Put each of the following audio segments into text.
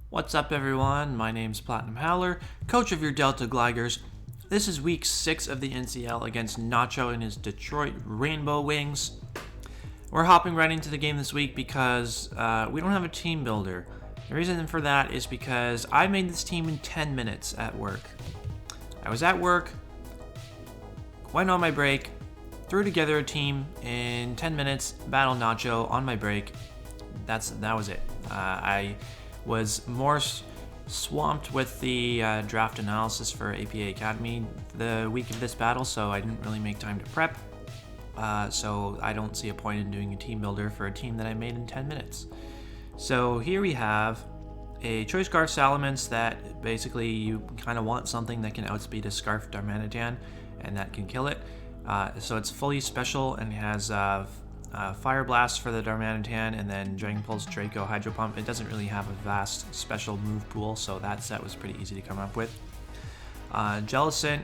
What's up, everyone? My name's Platinum Howler, coach of your Delta Gliders. This is week 6 of the NCL against Nacho and his Detroit Rainbow Wings. We're hopping right into the game this week because we don't have a team builder. The reason for that is because I made this team in 10 minutes at work. I was at work, went on my break, threw together a team in 10 minutes, battled Nacho on my break. That was it. I was more swamped with the draft analysis for APA Academy the week of this battle, so I didn't really make time to prep. So I don't see a point in doing a team builder for a team that I made in 10 minutes. So here we have a Choice Scarf Salamence that basically you kind of want something that can outspeed a Scarf Darmanitan and that can kill it. So it's fully special and has Fire Blast for the Darmanitan and then Dragon Pulse, Draco, Hydro Pump. It doesn't really have a vast special move pool, so that set was pretty easy to come up with. Jellicent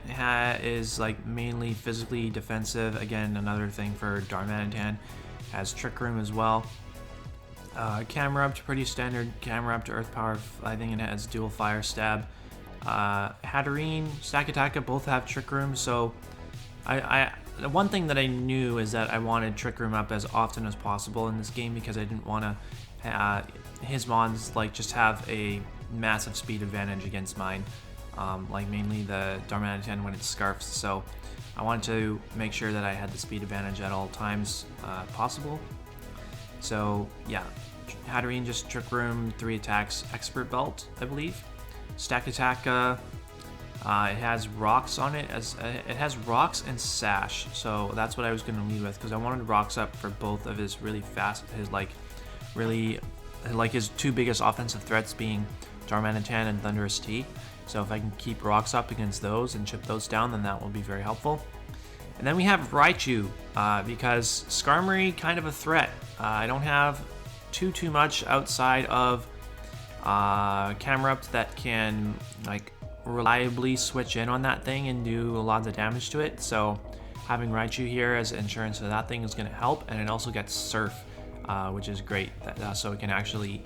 is like mainly physically defensive. Again, another thing for Darmanitan. Has Trick Room as well. Camerupt, pretty standard Camerupt, Earth Power. I think it has dual Fire Stab. Hatterene, Stakataka both have Trick Room, so the one thing that I knew is that I wanted Trick Room up as often as possible in this game because I didn't want to his mons like just have a massive speed advantage against mine, like mainly the Darmanitan when it scarfs. So I wanted to make sure that I had the speed advantage at all times possible. So yeah, Hatterene just Trick Room, 3 attacks, Expert Belt, I believe. Stakataka. It has rocks on it, it has rocks and sash, so that's what I was going to lead with because I wanted rocks up for both of his really fast, his 2 biggest offensive threats being Darmanitan and Thundurus T. So if I can keep rocks up against those and chip those down, then that will be very helpful. And then we have Raichu because Skarmory kind of a threat. I don't have too much outside of Camerupt that can like reliably switch in on that thing and do a lot of damage to it, so having Raichu here as insurance for that thing is going to help. And it also gets Surf, which is great, so it can actually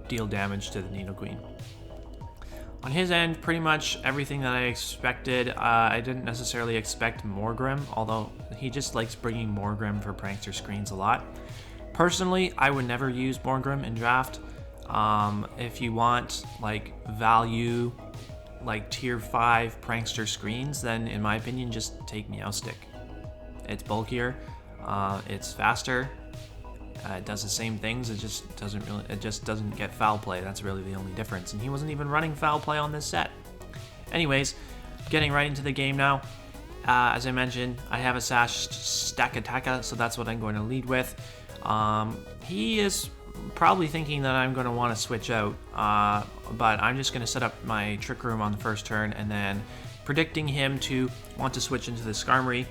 deal damage to the Nidoqueen. On his end, pretty much everything that I expected. I didn't necessarily expect Morgrem, although he just likes bringing Morgrem for prankster screens a lot. Personally, I would never use Morgrem in draft. If you want like value, like tier 5 prankster screens, then in my opinion just take Meowstic. It's bulkier, it's faster, it does the same things, it just doesn't get foul play. That's really the only difference, and he wasn't even running foul play on this set. Anyways, getting right into the game now. As I mentioned, I have a Sash Stakataka, so that's what I'm going to lead with. He is probably thinking that I'm going to want to switch out, but I'm just going to set up my Trick Room on the first turn and then predicting him to want to switch into the Skarmory,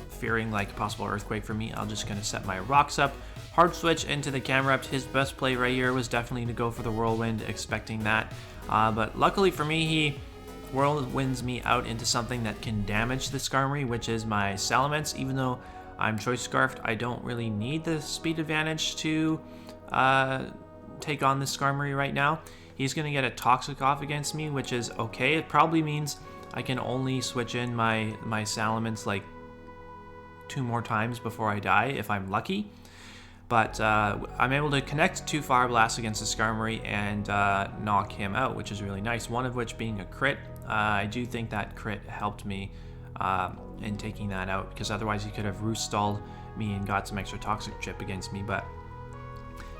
fearing like a possible Earthquake for me. I'm just going to set my rocks up, hard switch into the Camerupt. His best play right here was definitely to go for the Whirlwind, expecting that, but luckily for me, he Whirlwinds me out into something that can damage the Skarmory, which is my Salamence. Even though I'm Choice Scarfed, I don't really need the speed advantage to take on this Skarmory right now. He's going to get a Toxic off against me, which is okay. It probably means I can only switch in my Salamence like 2 more times before I die if I'm lucky. But I'm able to connect 2 Fire Blasts against the Skarmory and knock him out, which is really nice. One of which being a crit. I do think that crit helped me in taking that out, because otherwise he could have roost stalled me and got some extra Toxic chip against me. But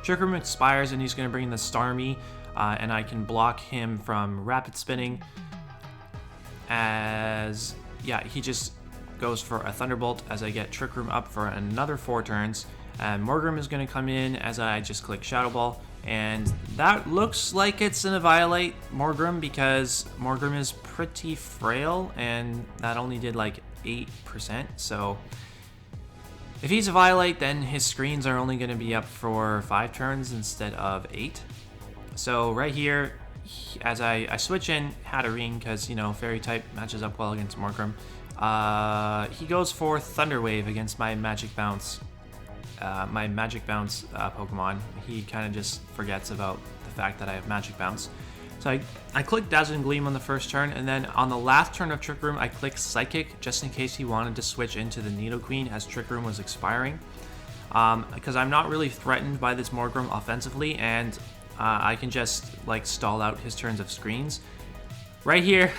Trick Room expires and he's going to bring the Starmie, and I can block him from Rapid Spinning, as yeah, he just goes for a Thunderbolt as I get Trick Room up for another 4 turns. And Morgrem is going to come in as I just click Shadow Ball, and that looks like it's going to violate Morgrem because Morgrem is pretty frail and that only did like 8%. So if he's a violate, then his screens are only going to be up for 5 turns instead of 8. So right here, as I switch in Hatterene, because, you know, Fairy type matches up well against Morgrem, he goes for Thunder Wave against my Magic Bounce. my Magic Bounce Pokemon. He kind of just forgets about the fact that I have Magic Bounce. So I clicked Dazzling Gleam on the first turn, and then on the last turn of Trick Room, I clicked Psychic just in case he wanted to switch into the Nidoqueen as Trick Room was expiring. Because I'm not really threatened by this Morgrem offensively, and I can just like stall out his turns of screens. Right here,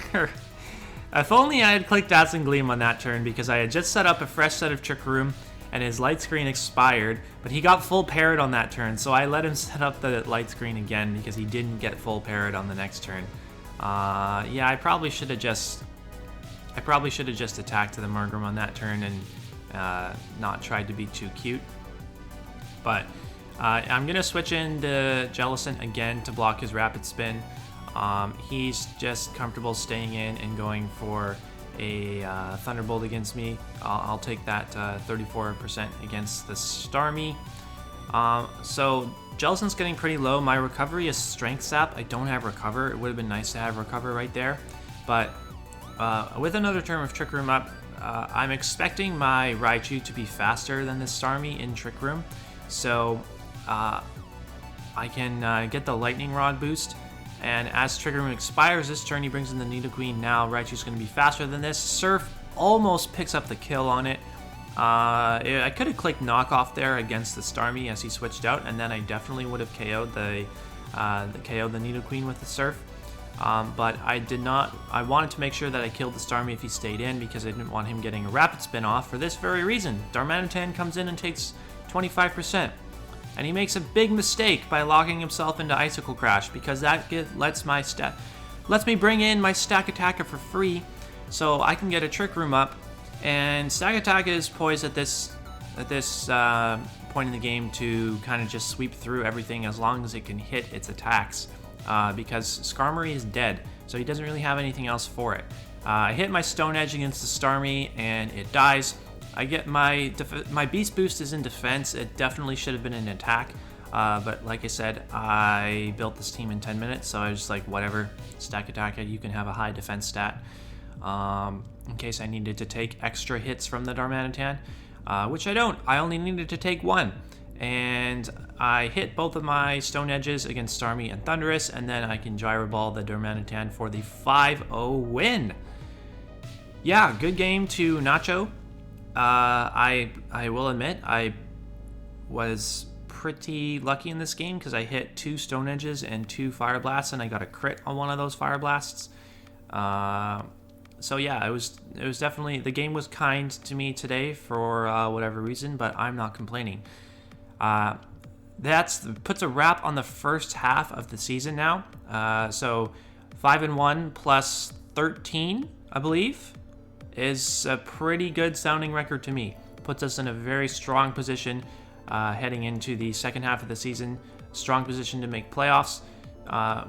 if only I had clicked Dazzling Gleam on that turn, because I had just set up a fresh set of Trick Room and his light screen expired, but he got full parried on that turn, so I let him set up the light screen again because he didn't get full parried on the next turn. Yeah, I probably should have just attacked the Morgrem on that turn and not tried to be too cute. But I'm going to switch in the Jellicent again to block his Rapid Spin. He's just comfortable staying in and going for a Thunderbolt against me. I'll take that 34% against the Starmie. So Jellicent's getting pretty low. My recovery is Strength Sap. I don't have Recover. It would have been nice to have Recover right there. But with another turn of Trick Room up, I'm expecting my Raichu to be faster than this Starmie in Trick Room. So I can get the Lightning Rod boost, and as Trick Room expires this turn, he brings in the Nidoqueen. Now Raichu's going to be faster than this. Surf almost picks up the kill on it. I could have clicked Knockoff there against the Starmie as he switched out, and then I definitely would have KO'd the Nidoqueen with the Surf. But I did not. I wanted to make sure that I killed the Starmie if he stayed in, because I didn't want him getting a Rapid Spin off for this very reason. Darmanitan comes in and takes 25%. And he makes a big mistake by locking himself into Icicle Crash, because that lets me bring in my Stack Attacker for free, so I can get a Trick Room up. And Stack Attacker is poised at this point in the game to kind of just sweep through everything as long as it can hit its attacks, because Skarmory is dead, so he doesn't really have anything else for it. I hit my Stone Edge against the Starmie and it dies. I get my Beast Boost is in defense. It definitely should have been an attack, but like I said, I built this team in 10 minutes, so I was just like, whatever, Stack Attacker, you can have a high defense stat, in case I needed to take extra hits from the Darmanitan, which I don't. I only needed to take one, and I hit both of my Stone Edges against Starmie and Thundurus, and then I can Gyro Ball the Darmanitan for the 5-0 win. Yeah, good game to Nacho. I will admit I was pretty lucky in this game because I hit 2 Stone Edges and 2 Fire Blasts, and I got a crit on one of those Fire Blasts. So yeah, it was definitely, the game was kind to me today for whatever reason, but I'm not complaining. That puts a wrap on the first half of the season now. So 5-1 plus 13, I believe, is a pretty good sounding record to me. Puts us in a very strong position heading into the second half of the season. Strong position to make playoffs.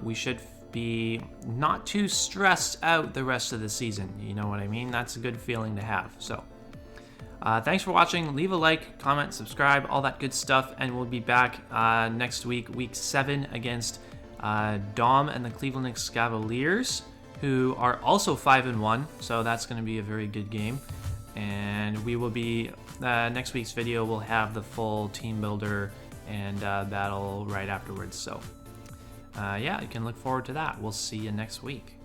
We should be not too stressed out the rest of the season. You know what I mean? That's a good feeling to have. So thanks for watching. Leave a like, comment, subscribe, all that good stuff, and we'll be back next week, week 7, against Dom and the Cleveland Cavaliers, who are also 5-1, so that's going to be a very good game. And we will be, next week's video will have the full team builder and battle right afterwards. So yeah, you can look forward to that. We'll see you next week.